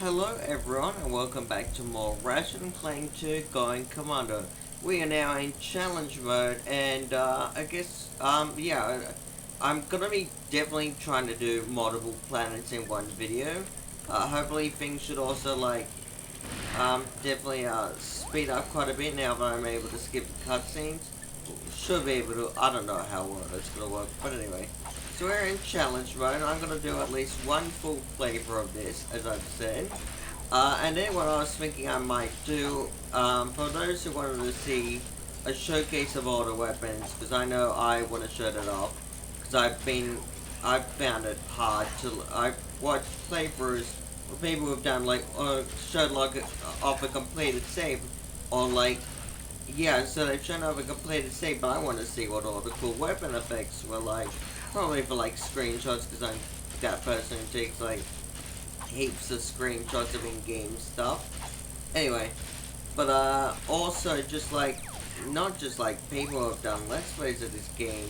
Hello everyone and welcome back to more Ratchet and Clank 2 going Commando. We are now in challenge mode and I'm gonna be definitely trying to do multiple planets in one video. Hopefully things should also definitely speed up quite a bit now that I'm able to skip the cutscenes. Should be able to, I don't know how well that's gonna work, but anyway. So we're in challenge mode. I'm gonna do at least one full flavor of this, as I've said. And then what I was thinking I might do, for those who wanted to see a showcase of all the weapons, because I know I want to show that off, because I've found it hard to, I've watched playthroughs where people have done showed off a completed save, or yeah, so they've shown off a completed save, but I want to see what all the cool weapon effects were like, probably for screenshots, because I'm that person who takes heaps of screenshots of in-game stuff. Anyway, but also just not just people who have done let's plays of this game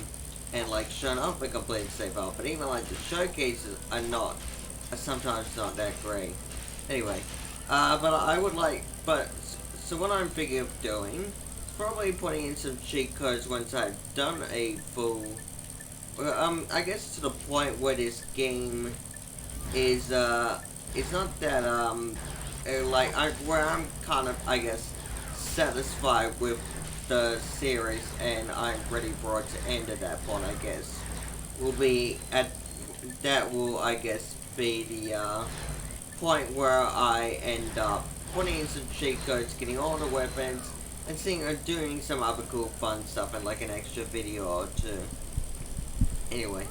and shown off a complete save file, but even the showcases are sometimes not that great. Anyway, but I would so what I'm thinking of doing is probably putting in some cheat codes once I've done a full, I guess to the point where this game is it's not that where I'm kind of, I guess, satisfied with the series and I'm ready for it to end at that point. I guess will be at that will I guess be the point where I end up putting in some cheat codes, getting all the weapons, and seeing doing some other cool fun stuff and an extra video or two. Anyway,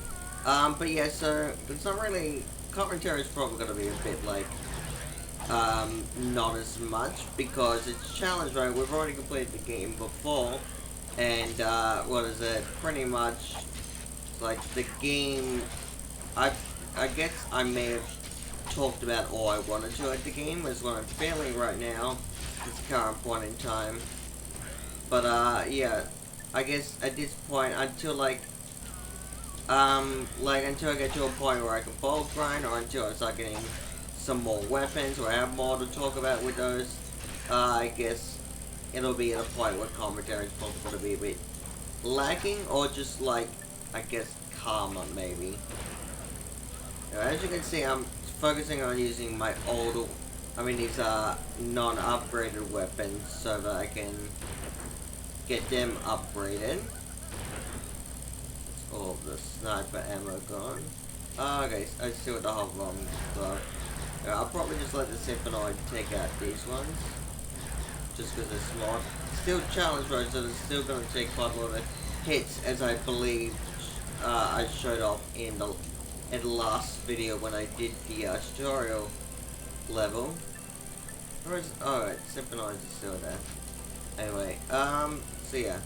but yeah, so it's not really. Commentary is probably going to be a bit not as much because it's challenge, right? We've already completed the game before, and what is it? Pretty much the game. I guess I may have talked about all I wanted to at the game is what I'm feeling right now at the current point in time. But yeah, I guess at this point until until I get to a point where I can bulk grind, or until I start getting some more weapons, or I have more to talk about with those, I guess it'll be at a point where commentary is probably going to be a bit lacking, or just I guess, calmer, maybe. Now, as you can see, I'm focusing on using my these non-upgraded weapons, so that I can get them upgraded. All of the sniper ammo gone. Okay, I see what the whole wrong so yeah, I'll probably just let the Symphonite take out these ones. Just because they're small. Still challenge mode, so they're still going to take quite a lot of hits, as I believe I showed off in the last video when I did the tutorial level. Alright, Symphonite is still there. Anyway, so yeah.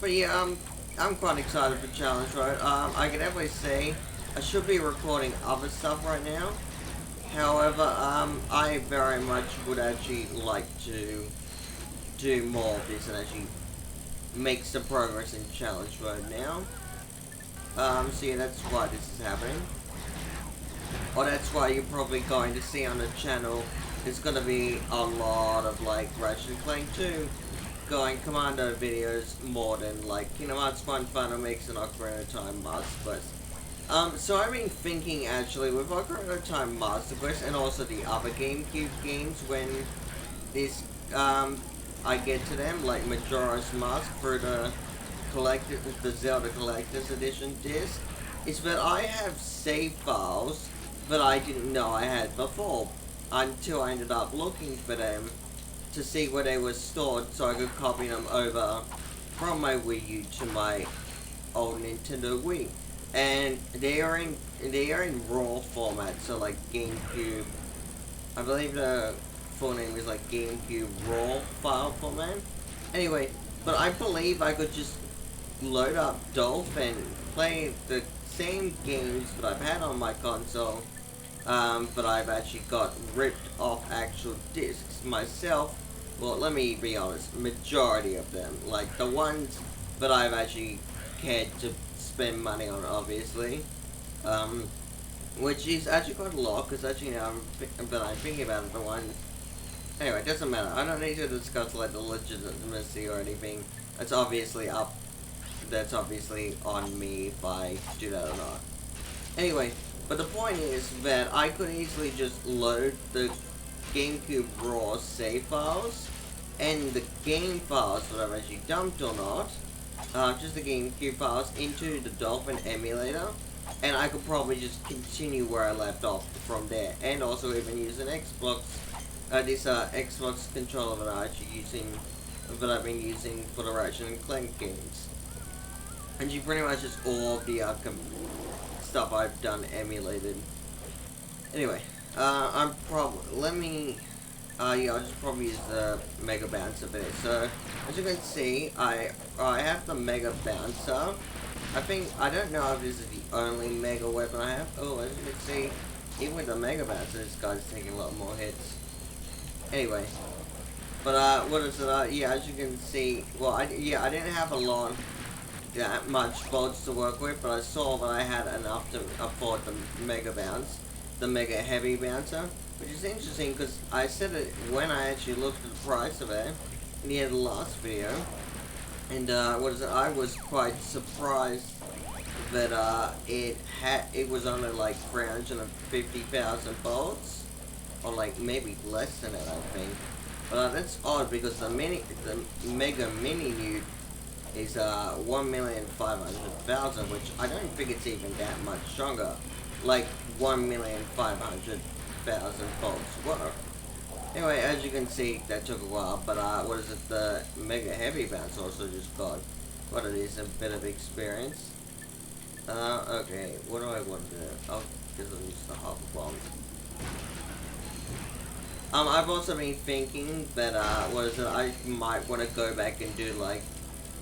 But yeah, I'm quite excited for Challenge Road. I can definitely say I should be recording other stuff right now. However, I very much would actually like to do more of this and actually make some progress in Challenge Road now. So yeah, that's why this is happening. Or that's why you're probably going to see on the channel, there's going to be a lot of Ratchet and Clank 2 going Commando videos more than Kingdom Hearts 1 Final Mix and Ocarina of Time Master Quest. So I've been thinking actually with Ocarina of Time Master Quest and also the other GameCube games when this I get to them Majora's Mask for the Zelda Collector's Edition disc, is that I have save files that I didn't know I had before until I ended up looking for them to see where they were stored so I could copy them over from my Wii U to my old Nintendo Wii. And they are in RAW format, so GameCube, I believe the full name is GameCube RAW file format. Anyway, but I believe I could just load up Dolph and play the same games that I've had on my console, but I've actually got ripped off actual discs myself. Well, let me be honest, majority of them, the ones that I've actually cared to spend money on, obviously, which is actually quite a lot, because actually now but I'm thinking about it, the one. Anyway, it doesn't matter. I don't need to discuss like the legitimacy or anything. It's obviously up. That's obviously on me if I do that or not. Anyway, but the point is that I could easily just load the GameCube RAW save files and the game files that I've actually dumped or not, just the GameCube files into the Dolphin emulator, and I could probably just continue where I left off from there, and also even use an Xbox, this Xbox controller that I've been using for the Ratchet and Clank games. And you pretty much just all of the stuff I've done emulated. Anyway, I'm probably yeah, I'll just probably use the Mega Bouncer bit. So as you can see, I have the Mega Bouncer. I don't know if this is the only Mega weapon I have. Oh, as you can see, even with the Mega Bouncer, this guy's taking a lot more hits. Anyway, but what is it? Yeah, as you can see, well, I didn't have a lot. That much bolts to work with, but I saw that I had enough to afford the Mega Bounce, the Mega Heavy Bouncer, which is interesting because I said it when I actually looked at the price of it in the end of the last video, and what is it? I was quite surprised that it was only like 350,000 bolts, or like maybe less than it, I think. But that's odd because the Mega Mini Nuke is 1,500,000, which I don't think it's even that much stronger. Like 1,500,000 volts. Whoa. Anyway, as you can see, that took a while, but what is it? The Mega Heavy Bounce also just got what it is, a bit of experience. Okay, what do I want to do? Oh, because I'll use the hover bomb. I've also been thinking that what is it? I might want to go back and do like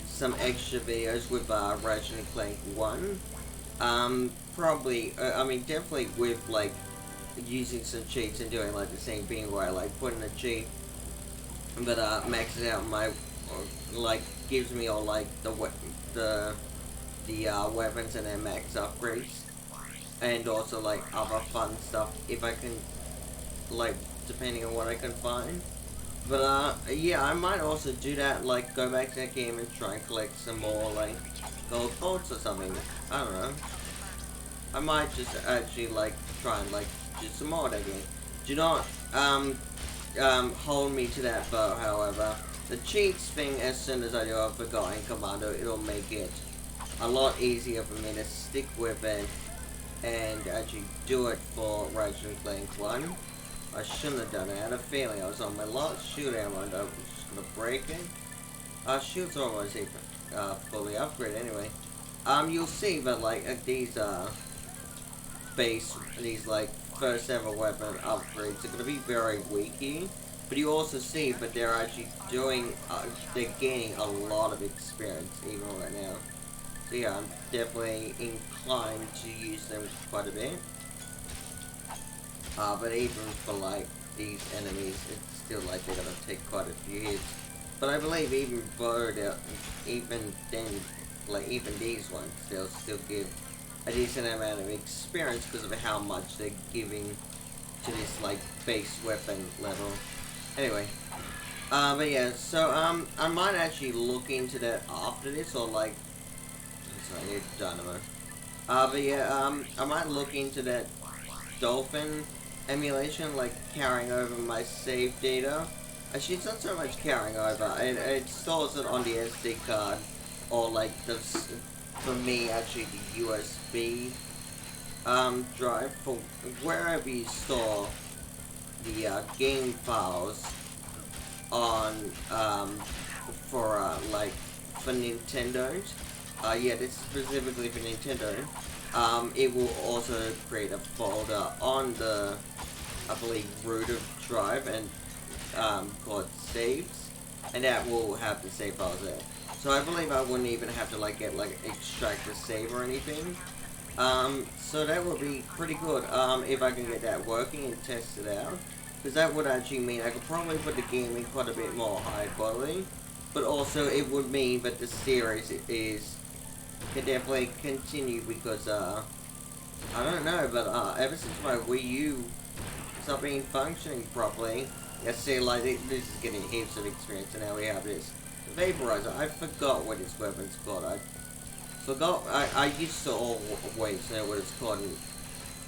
some extra videos with Ratchet and Clank 1. Probably, I mean, definitely with like using some cheats and doing like the same thing where I like putting a cheat but maxes out my, like gives me all like the weapons and then max upgrades, and also like other fun stuff if I can, like depending on what I can find. But yeah, I might also do that, like go back to that game and try and collect some more like gold bolts or something. I don't know. I might just actually like try and like do some more of that game. Do not hold me to that though, however. The cheats thing, as soon as I do I forgot in Commando, it'll make it a lot easier for me to stick with it and actually do it for Ratchet and Clank 1. I shouldn't have done it. I had a feeling I was on my last shield ammo and I was just gonna break it. Shields are almost even fully upgraded anyway. You'll see that like these like first ever weapon upgrades are gonna be very weaky, but you also see that they're actually doing they're gaining a lot of experience even right now. So yeah, I'm definitely inclined to use them quite a bit. But even for like these enemies, it's still like they're gonna take quite a few hits. But I believe even then, like even these ones, they'll still give a decent amount of experience because of how much they're giving to this like base weapon level. Anyway, but yeah, so I might actually look into that after this, or like, sorry, I need dynamo. But yeah, I might look into that Dolphin emulation, like carrying over my save data. Actually, it's not so much carrying over, it stores it on the SD card, or like for me actually the USB drive, for wherever you store the game files on like for Nintendo's. Yeah, this is specifically for Nintendo. It will also create a folder on the, I believe, root of drive and called saves, and that will have the save files there. So I believe I wouldn't even have to like extract the save or anything. So that would be pretty good if I can get that working and test it out, because that would actually mean I could probably put the game in quite a bit more high quality, but also it would mean that the series can definitely continue, because I don't know, but ever since my Wii U stopped being functioning properly, you see, like, this is getting heaps of experience, and now we have this vaporizer. I forgot what this weapon's called. I forgot. I used to always know what it's called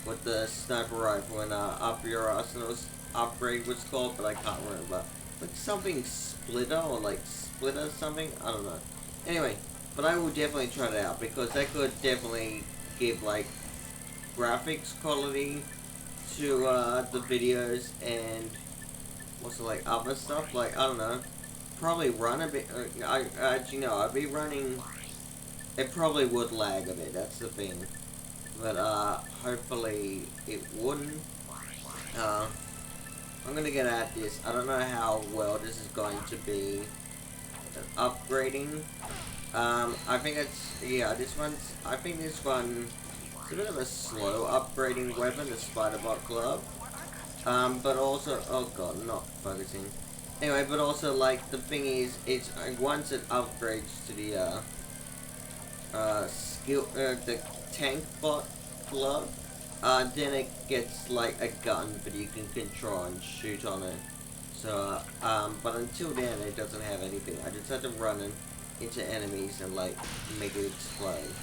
with the sniper rifle and up your arsenal's upgrade was called, but I can't remember. Like something splitter or like splitter something. I don't know. Anyway, but I will definitely try it out because that could definitely give like graphics quality to the videos and also like other stuff. Like I don't know, probably run a bit. I actually no, I'd be running. It probably would lag a bit. That's the thing. But hopefully it wouldn't. I'm gonna get at this. I don't know how well this is going to be upgrading. I think it's yeah. This one's. I think this one. It's a bit of a slow upgrading weapon, the Spider-Bot glove. But also, oh god, not focusing. Anyway, but also like the thing is, it's once it upgrades to the the tank bot glove, then it gets like a gun that you can control and shoot on it. So, but until then, it doesn't have anything. I just have to run into enemies and like make it explode.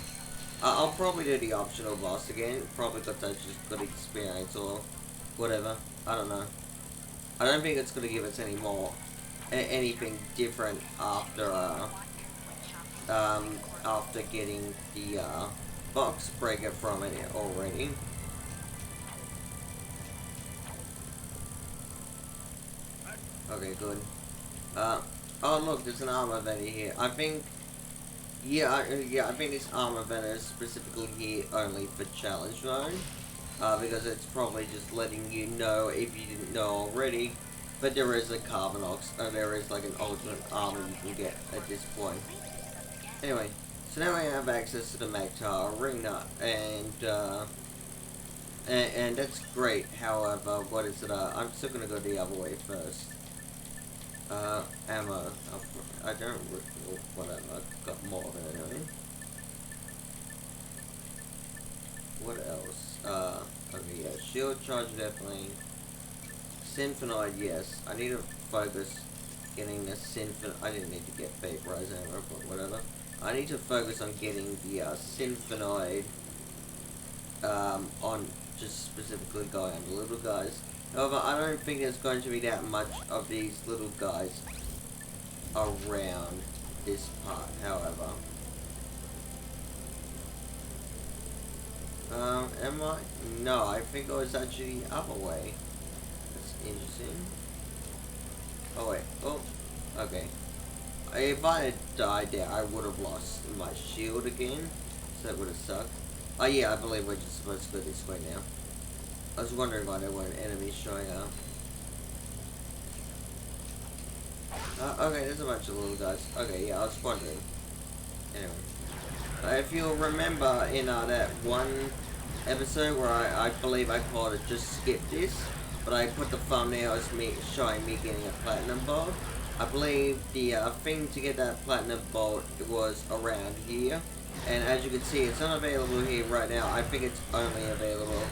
I'll probably do the optional boss again, probably because that's just good experience or whatever. I don't know. I don't think it's gonna give us any more anything different after after getting the box breaker from it already. Okay, good. Oh look, there's an armor vendor here. I think, yeah, I think this armor vendor is specifically here only for challenge mode. Because it's probably just letting you know if you didn't know already. But there is a carbon ox, there is like an alternate armor you can get at this point. Anyway, so now I have access to the Magtar arena, and that's great. However, what is it? I'm still gonna go the other way first. Ammo. I don't. Whatever. I've got more than anyway. What else? Okay, yeah. Shield charge definitely. Symphonite, yes. I need to focus getting the I didn't need to get vaporized ammo, but whatever. I need to focus on getting the Symphonite on just specifically going on the little guys. However, I don't think there's going to be that much of these little guys around this part, however. Am I? No, I think it was actually the other way. That's interesting. Oh wait, oh, okay. If I had died there, I would have lost my shield again, so that would have sucked. Oh yeah, I believe we're just supposed to go this way now. I was wondering why there weren't enemies showing up. Okay, there's a bunch of little guys. Okay, yeah, I was wondering. Anyway. If you'll remember in that one episode where I believe I called it Just Skip This, but I put the thumbnail as me showing me getting a platinum bolt. I believe the thing to get that platinum bolt was around here. And as you can see, it's not available here right now. I think it's only available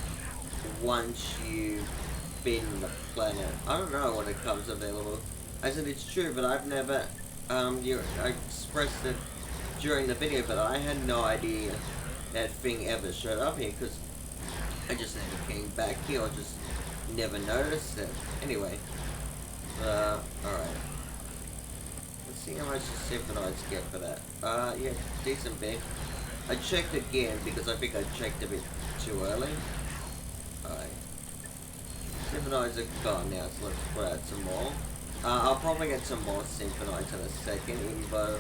once you've beaten the planet. I don't know when it comes available. I said it's true, but I've never, I expressed it during the video, but I had no idea that thing ever showed up here, because I just never came back here, or just never noticed it. Anyway, alright. Let's see how much the Symphonites get for that. Yeah, decent bit. I checked again, because I think I checked a bit too early. Alright. Symphonites are gone now, so let's put out some more. I'll probably get some more Symphonites in a second, even though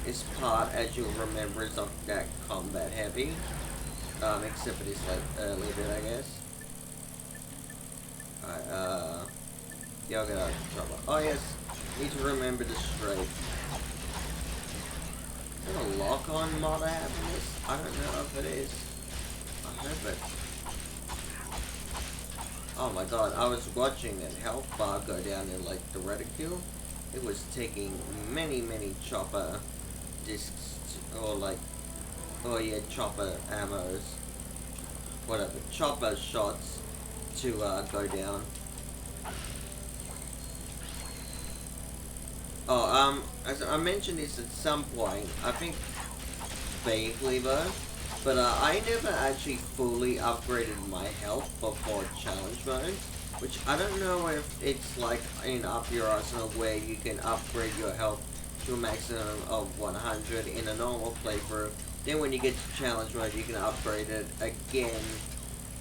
this part, as you'll remember, is not that combat heavy. Except for this, like, early bit, I guess. Alright, yeah, I'll get out of trouble. Oh, yes, need to remember the straight. Is there a lock-on mod I have in this? I don't know if it is. I hope it. Oh my god, I was watching that health bar go down in like the reticule. It was taking many chopper discs or like, oh yeah, chopper ammos whatever, chopper shots to go down. Oh, as I mentioned this at some point, I think vaguely though, but I never actually fully upgraded my health before challenge mode, which I don't know if it's like in Up Your Arsenal where you can upgrade your health to a maximum of 100 in a normal playthrough. Then when you get to challenge mode, you can upgrade it again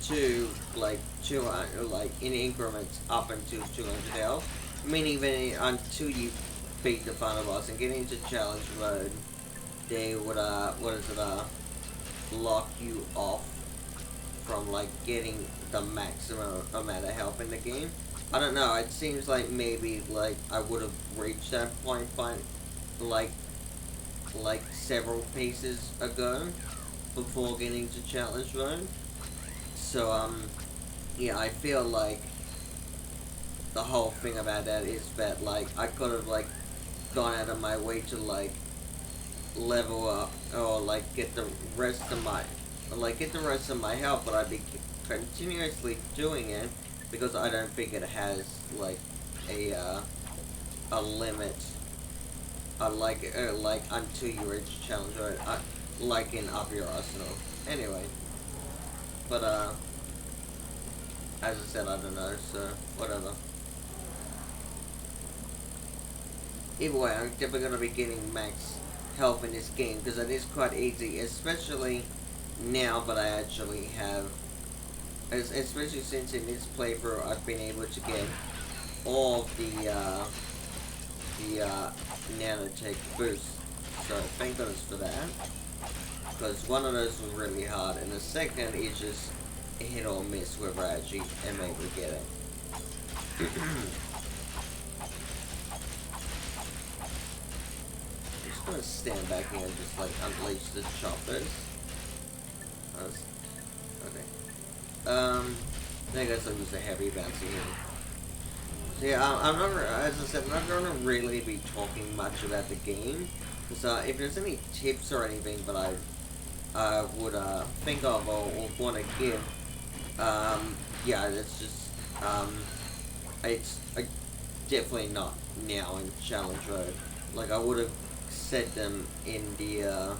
to like 200, like in increments up until 200 health, meaning that until you beat the final boss and get into challenge mode, they would what is it, lock you off from like getting the maximum amount of health in the game. I don't know, it seems like maybe like I would have reached that point by like several pieces ago before getting to challenge mode. So yeah, I feel like the whole thing about that is that like I could have like gone out of my way to like level up or like get the rest of my health, but I'd be continuously doing it because I don't think it has like a limit. Like until you reach challenge or like in Up Your Arsenal. Anyway, but as I said, I don't know, so whatever. Either way, I'm definitely gonna be getting max health in this game because it is quite easy, especially now that I actually have, especially since in this playthrough I've been able to get all of the nanotech boosts. So thank goodness for that, because one of those was really hard, and the second is just a hit or miss whether I actually am able to get it. I'm gonna stand back here and just like unleash the choppers. Okay. I guess I'll use a heavy bouncy here. So yeah, I'm not, as I said, I'm not gonna really be talking much about the game. So if there's any tips or anything that I would think of or want to give, yeah, it's just it's definitely not now in challenge mode. Like I would have said them in the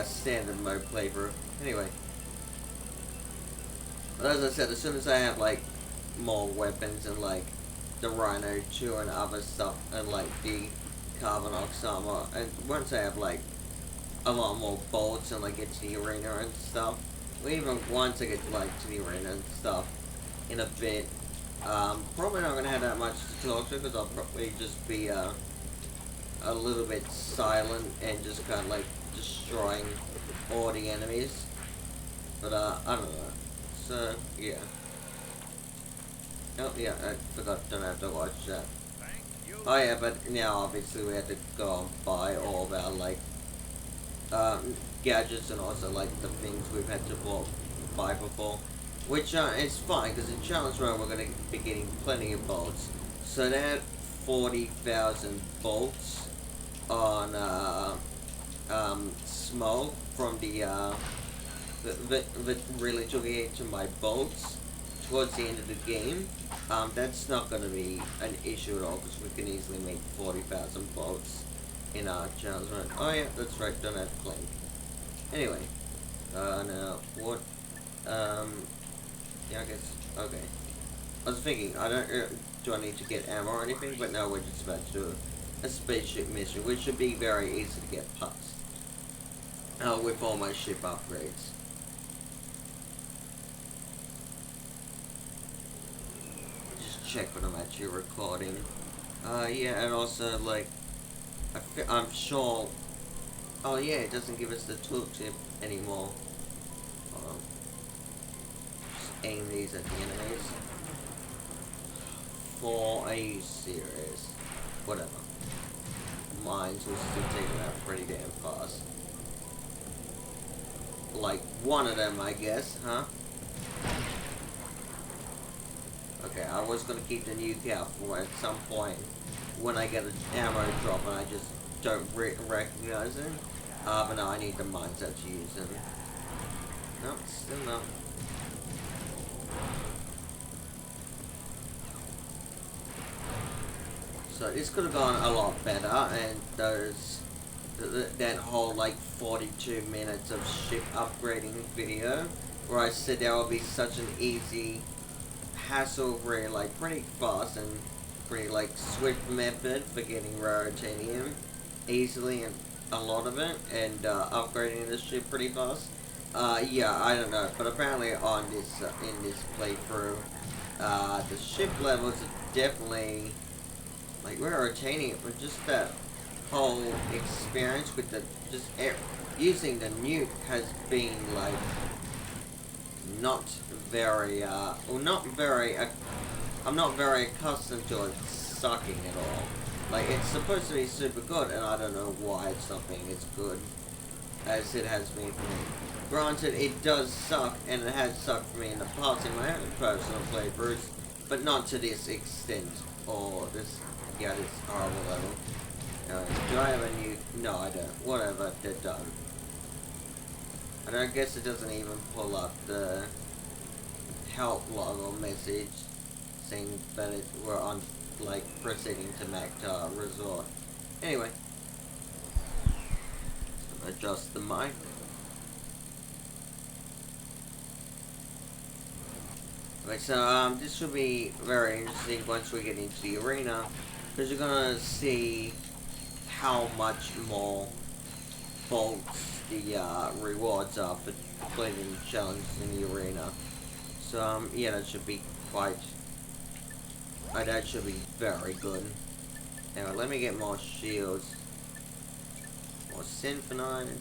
standard mode playthrough. Anyway, but as I said, as soon as I have like more weapons and like the Rhino 2 and other stuff and like the Carbon Ox armor, and once I have like a lot more bolts and like get to the arena and stuff, or even once I get like to the arena and stuff in a bit, probably not gonna have that much to talk to because I'll probably just be a little bit silent and just kind of like destroying all the enemies. But I don't know. So yeah. Oh yeah, I forgot. Don't have to watch that. Oh yeah, but now obviously we have to go and buy all of our like gadgets and also like the things we've had to buy before, which is fine because in challenge mode we're gonna be getting plenty of bolts. So that 40,000 bolts on smoke from that really took it to my bolts towards the end of the game. That's not going to be an issue at all because we can easily make 40,000 bolts in our challenge mode. Oh yeah, that's right, don't have Clank. Anyway, now what? Yeah, I guess okay. I was thinking, I don't do I need to get ammo or anything, but no, we're just about to do a spaceship mission, which should be very easy to get past. With all my ship upgrades. Just check when I'm actually recording. Yeah, and also like, I'm sure. Oh yeah, it doesn't give us the tooltip anymore. Just aim these at the enemies. Are you serious? Whatever. Mines will still take them out pretty damn fast. Like one of them, I guess, huh? Okay, I was gonna keep the new cow for at some point when I get an ammo drop and I just don't recognize it. But no, I need the mines to use them. No, still not. So this could have gone a lot better, and that whole like 42 minutes of ship upgrading video, where I said there would be such an easy, hassle-free, like pretty fast and pretty like swift method for getting rare titanium easily, and a lot of it, and upgrading the ship pretty fast. Yeah, I don't know, but apparently on this in this playthrough, the ship levels are definitely like we're retaining it with just that whole experience with the using the nuke has been like not very well, not very I'm not very accustomed to it sucking at all. Like it's supposed to be super good, and I don't know why it's not being as good as it has been for me. Granted, it does suck, and it has sucked for me in the past in my own personal playthroughs, but not to this extent, or this, yeah, this horrible level. Do I have a new, no I don't, whatever, they're done. And I guess it doesn't even pull up the help log or message saying that we're on, like, proceeding to Mactar Resort. Anyway. Adjust the mic. Okay, so this should be very interesting once we get into the arena, because you're gonna see how much more bolts the rewards are for completing the challenge in the arena. So yeah, that should be quite. That should be very good. Anyway, let me get more shields. More symphonize.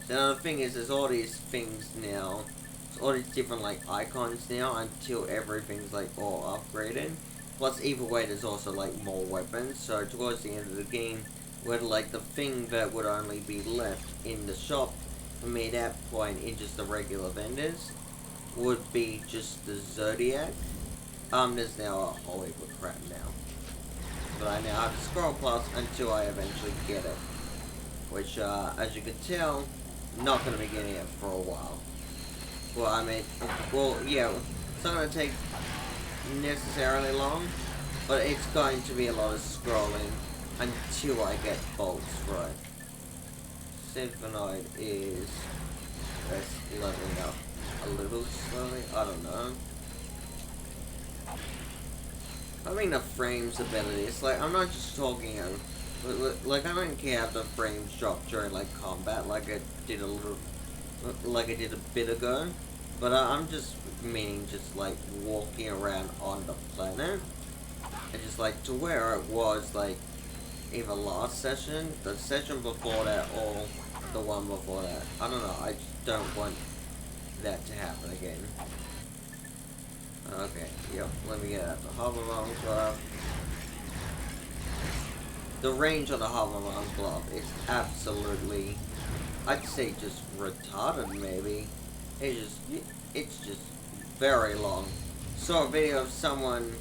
The other thing is, there's all these things now. There's all these different like icons now until everything's like all upgraded. Plus, either way, there's also like more weapons. So towards the end of the game, where like the thing that would only be left in the shop for me at that point in just the regular vendors would be just the Zodiac. There's now a whole heap of crap now. But I now have to scroll past until I eventually get it. Which, as you can tell, not going to be getting it for a while. Well, I mean, well, yeah, it's not going to take necessarily long, but it's going to be a lot of scrolling until I get bolts right. Symphonite is leveling up a little slowly, I don't know. I think the frames are better this. Like, I'm not just talking like, I don't care if the frames drop during like combat like I did a bit ago. But I'm just meaning just like walking around on the planet. And just like to where it was like either last session, the session before that, or the one before that. I don't know, I just don't want that to happen again. Okay, yep, let me get out the hover-arm glove. The range on the hover-arm glove is absolutely, I'd say just retarded maybe. It's just very long. Saw a video of someone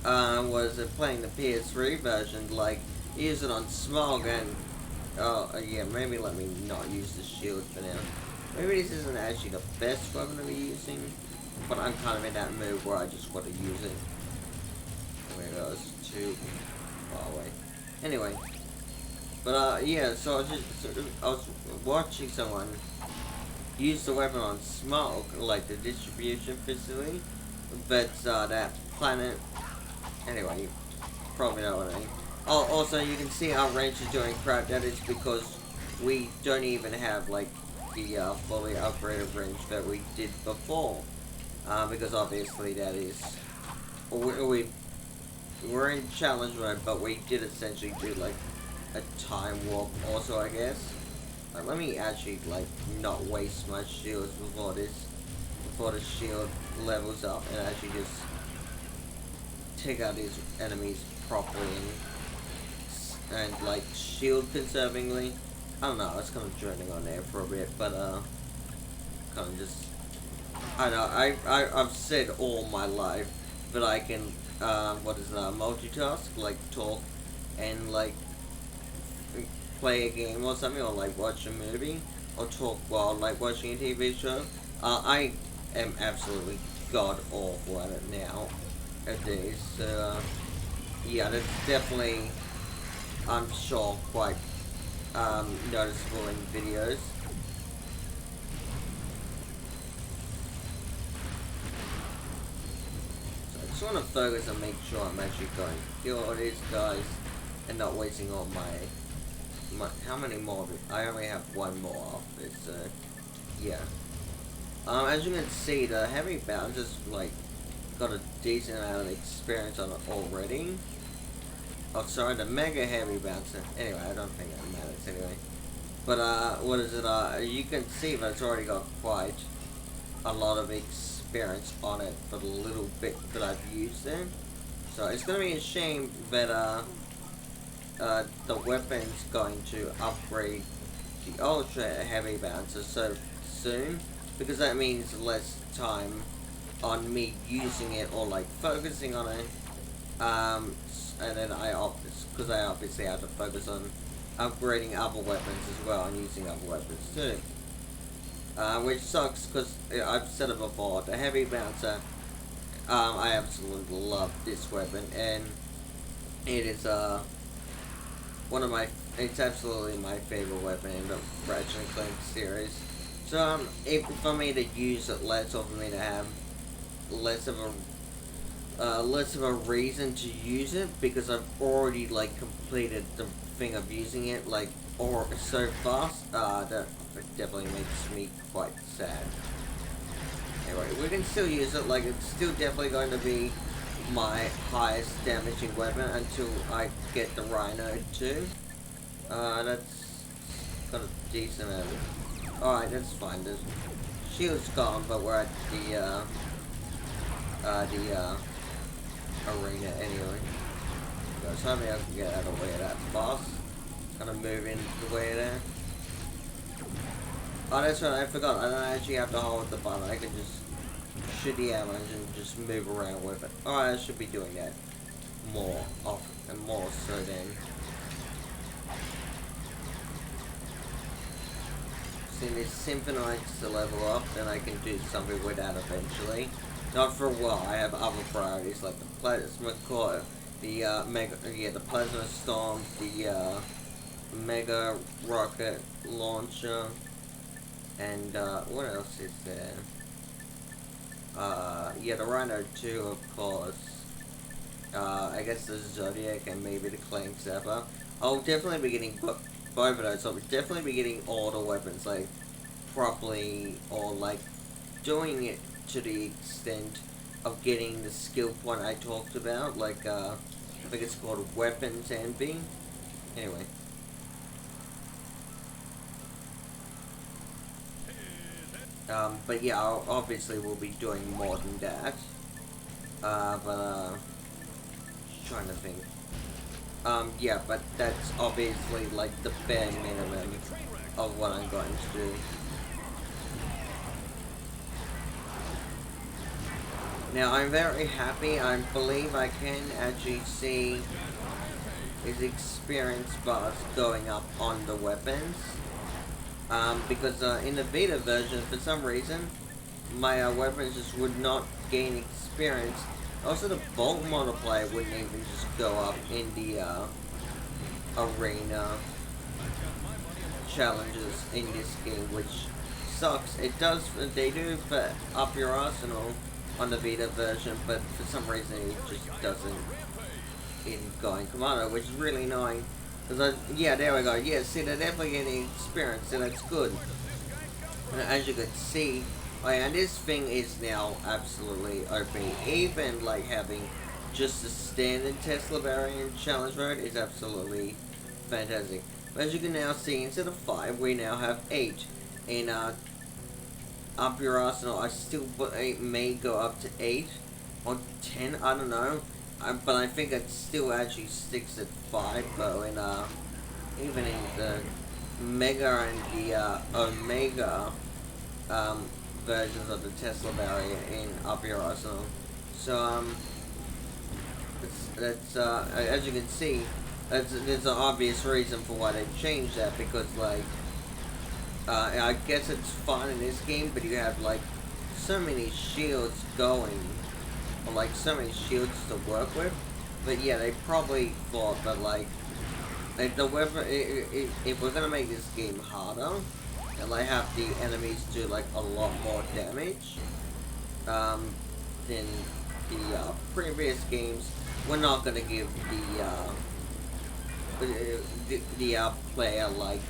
was playing the PS3 version, like, use it on Smog, and yeah, maybe let me not use the shield for now. Maybe this isn't actually the best weapon to be using, but I'm kind of in that mood where I just want to use it. Where it goes too far away. Anyway, but yeah, so I was watching someone use the weapon on Smog, like the distribution facility, but that planet. Anyway, you probably know what I mean. Oh, also you can see our range is doing crap. That is because we don't even have like the fully upgraded range that we did before. Because obviously that is, we're in challenge mode, but we did essentially do like a time warp also, I guess. Let me actually like not waste my shields before the shield levels up, and actually just take out these enemies properly and like shield conservingly. I don't know, it's kind of droning on there for a bit, but kind of just, I know, I've said all my life that I can, multitask, like talk and like play a game or something, or like watch a movie, or talk while like watching a TV show. I am absolutely god awful at it now, of these. So yeah, that's definitely, I'm sure, quite noticeable in videos. So I just want to focus and make sure I'm actually going to kill all these guys and not wasting all my how many more of it? I only have one more of this, so yeah. As you can see, the heavy bounce has like got a decent amount of experience on it already. Oh, sorry, the mega heavy bouncer. Anyway, I don't think that matters anyway. But what is it? You can see that it's already got quite a lot of experience on it for the little bit that I've used it. So it's gonna be a shame that the weapon's going to upgrade the ultra heavy bouncer so soon, because that means less time on me using it or like focusing on it. And then because I obviously have to focus on upgrading other weapons as well and using other weapons too. Which sucks because I've said it before, the heavy bouncer, I absolutely love this weapon, and it is it's absolutely my favorite weapon in the Ratchet and Clank series. So if for me to use it less, or for me to have less of a reason to use it, because I've already like completed the thing of using it like or so fast, that definitely makes me quite sad. Anyway, we can still use it, like it's still definitely going to be my highest damaging weapon until I get the Rhino too. That's got a decent amount of... Alright, that's fine. The shield's gone, but we're at the arena anyway. So I was hoping I can get out of the way of that boss. Kind of move in the way there. Oh, that's right, I forgot. I don't actually have to hold the button. I can just shoot the arrows and just move around with it. Alright, I should be doing that more often and more so then. See, this Symphonite's to level up, then I can do something with that eventually. Not for a while. I have other priorities like the Plasma Core, the the Plasma Storm, the Mega Rocket Launcher, and what else is there? Yeah, the Rhino 2, of course. I guess the Zodiac and maybe the Clank Zapper. I'll definitely be getting both of those. I'll definitely be getting all the weapons like properly, or like doing it to the extent of getting the skill point I talked about. Like I think it's called Weapons Envy. Anyway. But yeah, obviously we'll be doing more than that. Just trying to think. Yeah, but that's obviously like the bare minimum of what I'm going to do. Now I'm very happy. I believe I can actually see his experience bars going up on the weapons. Because in the beta version, for some reason, my weapons just would not gain experience. Also, the bolt multiplier wouldn't even just go up in the arena challenges in this game, which sucks. It does, they do for up your arsenal on the beta version, but for some reason it just doesn't in going Commando, which is really annoying. Cause yeah, there we go. Yeah, see, they're definitely getting experience, so that's good. And as you can see, oh yeah, and this thing is now absolutely OP. Even like having just the standard Tesla variant challenge mode is absolutely fantastic. But as you can now see, instead of 5, we now have 8. And up your arsenal, I still may go up to 8 or 10. I don't know. But I think it still actually sticks at 5 though, and even in the Mega and the Omega versions of the Tesla variant in up your arsenal. So that's as you can see, there's an obvious reason for why they changed that, because like I guess it's fun in this game, but you have like so many shields going or like so many shields to work with. But yeah, they probably thought that like if the weapon, if we're gonna make this game harder, and like have the enemies do like a lot more damage, than the previous games, we're not gonna give the player like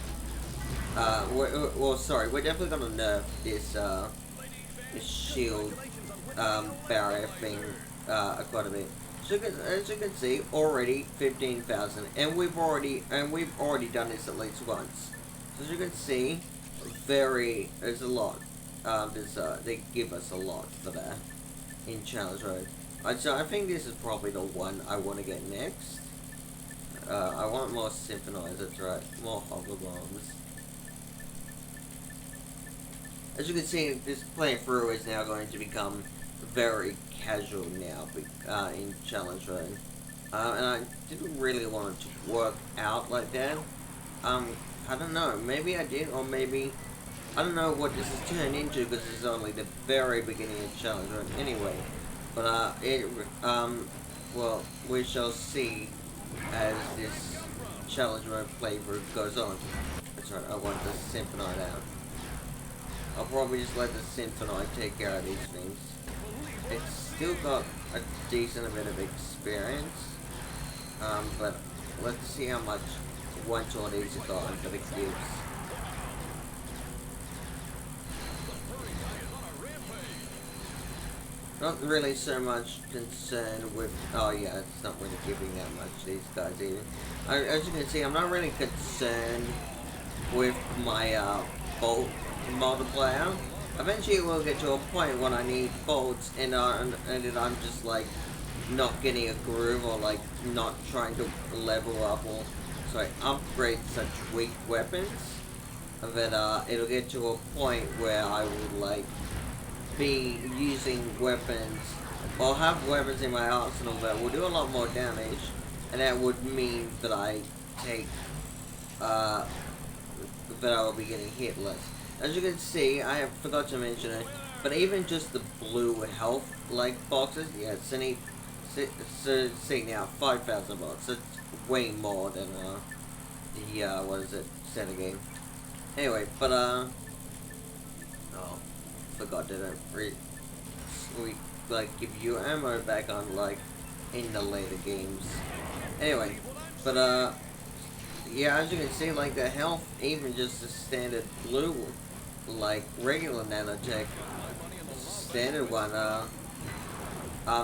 sorry, we're definitely gonna nerf this shield barrier thing quite a bit. So as you can see, already 15,000, and we've already done this at least once. So as you can see, there's a lot. They give us a lot for that in Challenge Road. So I think this is probably the one I want to get next. I want more synchronizers, right? More hover bombs. As you can see, this playing through is now going to become very casual now in Challenge Road. And I didn't really want it to work out like that. I don't know, maybe I did, or maybe, I don't know what this has turned into, because this is only the very beginning of Challenge Road anyway. But, well, we shall see as this Challenge Road playthrough goes on. That's right, I want the Symphonite out. I'll probably just let the Symphonite take care of these things. It's still got a decent bit of experience, but let's see how much one-shot these have gotten for the cubes. Not really so much concerned with, oh yeah, it's not really giving that much, these guys either. As you can see, I'm not really concerned with my bolt multiplier. Eventually it will get to a point when I need bolts and then I'm just like not getting a groove, or like not trying to level up or upgrade such weak weapons, that it'll get to a point where I will like be using weapons, or have weapons in my arsenal that will do a lot more damage, and that would mean that I take that I will be getting hit less. As you can see, I have forgot to mention it, but even just the blue health like boxes, yeah, see now 5,000 bucks. It's way more than the what is it, center game. Anyway, but oh, forgot that we like give you ammo back on like in the later games. Anyway, but yeah, as you can see, like the health, even just the standard blue, like regular nanotech, standard one,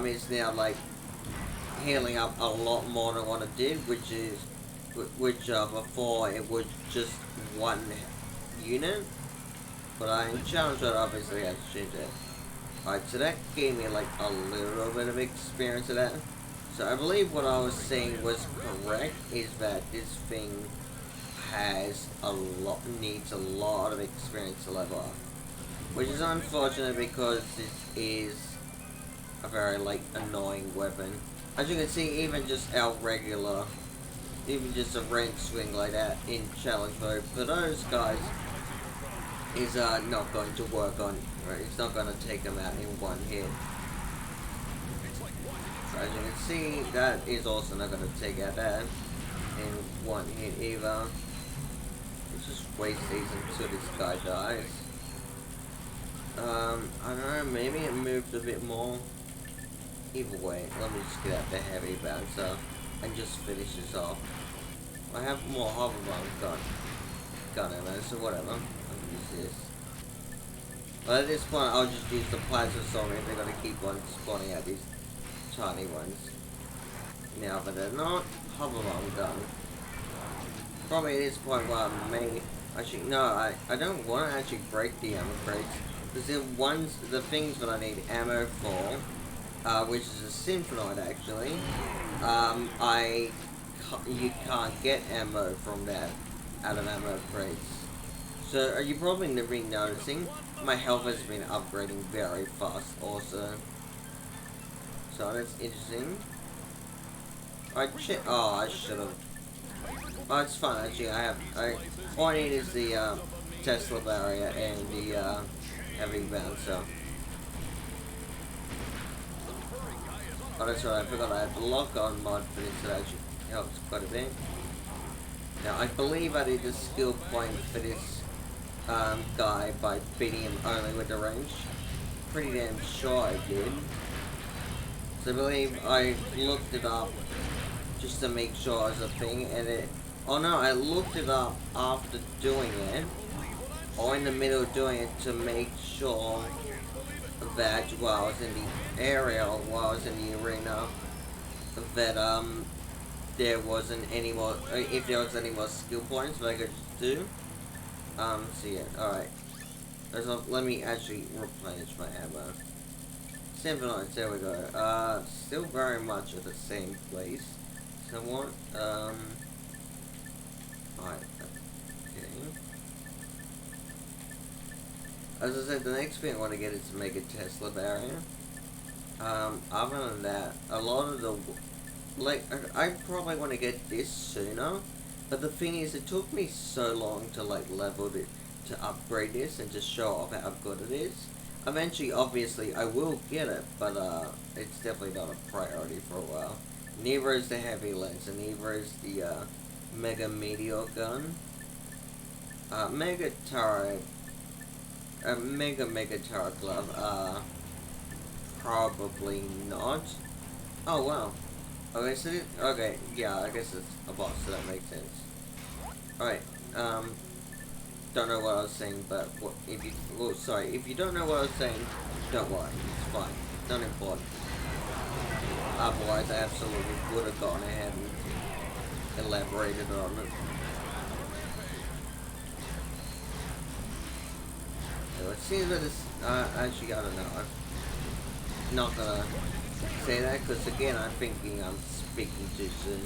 is now like healing up a lot more than what it did, which before it was just one unit. But in Challenge Road, obviously I changed it. Alright, so that gave me like a little bit of experience of that. So I believe what I was saying was correct, is that this thing needs a lot of experience to level up. Which is unfortunate, because this is a very like annoying weapon. As you can see, even just our regular, even just a range swing like that in Challenge Mode, for those guys, is not going to work on, right? It's not going to take them out in one hit. So as you can see, that is also not going to take out that in one hit either. Let's just waste these until this guy dies. I don't know, maybe it moved a bit more. Either way, let me just get out the heavy bouncer and just finish this off. I have more hover bombs, gun ammo, so whatever. I'll use this. But at this point, I'll just use the plasma storm if they're gonna keep on spawning out these tiny ones. Now, but they're not, hover bomb done. Probably at this point where I may actually, no, I don't want to actually break the ammo crates, because the things that I need ammo for, which is a Symphonite actually, you can't get ammo from that out of ammo crates. So you probably never been noticing, my health has been upgrading very fast also. So that's interesting. I should have. Oh, it's fine actually. All I need is the Tesla barrier and the heavy bouncer. Oh, that's right, I forgot I have the lock on mod for this, so that actually helps quite a bit. Now, I believe I did the skill point for this guy by beating him only with the range. Pretty damn sure I did. So I believe I looked it up just to make sure it was a thing, and it... Oh no, I looked it up after doing it, or in the middle of doing it, to make sure that while I was in the area, or while I was in the arena, that there wasn't any more, if there was any more skill points that I could do. So yeah, alright. Let me actually replenish my ammo. 7 lines, there we go. Still very much at the same place. Somewhat. Alright, okay. As I said, the next thing I want to get is to make a Tesla barrier. Other than that, a lot of the... Like, I probably want to get this sooner, but the thing is, it took me so long to, like, level it, to upgrade this and just show off how good it is. Eventually, obviously, I will get it, but, it's definitely not a priority for a while. Neither is the heavy lens, and neither is the, Mega Meteor gun. Mega Turret Turret glove, probably not. Oh, wow. Okay, so, okay, yeah, I guess it's a boss, so that makes sense. Alright, don't know what I was saying, but if you, well, sorry, if you don't know what I was saying, don't worry, it's fine, it's not important. Otherwise, I absolutely would have gone ahead and elaborated on it. So it seems that it's, actually, I don't know, I'm not gonna say that, because again, I'm thinking I'm speaking too soon.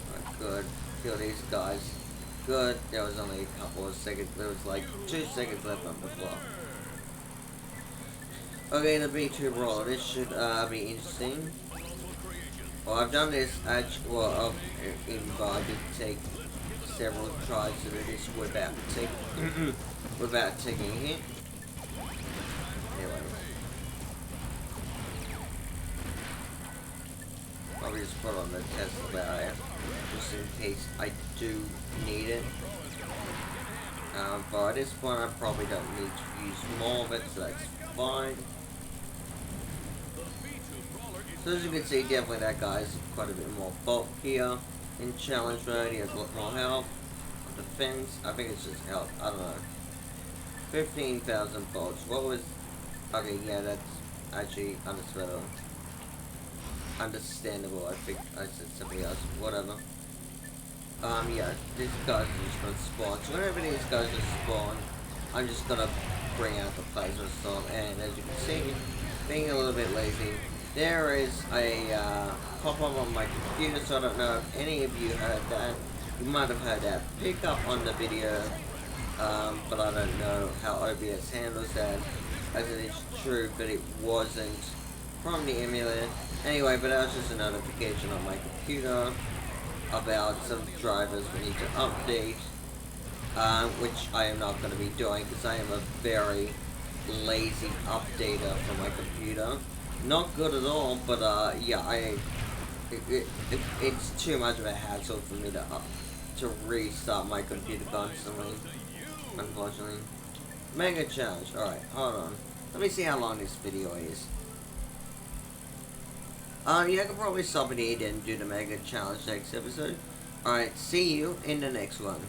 Alright, good. Kill these guys. Good. There was only a couple of seconds. There was like 2 seconds left on the clock. Okay, the B2 roller. This should be interesting. Well, I've done this actually. Well, I did take several tries to do this without taking a hit. Anyway. Probably just put on the Tesla barrier, just in case I do need it. But at this point I probably don't need to use more of it, so that's fine. So as you can see, definitely that guy's quite a bit more bulk here. In challenge mode, he has a lot more health. Defense, I think it's just health, I don't know. 15,000 bolts. What was... Okay, yeah, that's actually understandable. I think I said something else. Whatever. Yeah, these guys are just gonna spawn. So whenever these guys are spawn, I'm just gonna bring out the plasma storm. And as you can see, being a little bit lazy, there is a pop-up on my computer. So I don't know if any of you heard that. You might have heard that pick up on the video, but I don't know how OBS handles that. As it is true, but it wasn't from the emulator. Anyway, but that was just a notification on my computer about some drivers we need to update, which I am not going to be doing because I am a very lazy updater for my computer. Not good at all, but yeah, it's too much of a hassle for me to restart my computer constantly, unfortunately. Mega challenge. Alright, hold on. Let me see how long this video is. Yeah, I can probably stop it here and do the mega challenge next episode. Alright, see you in the next one.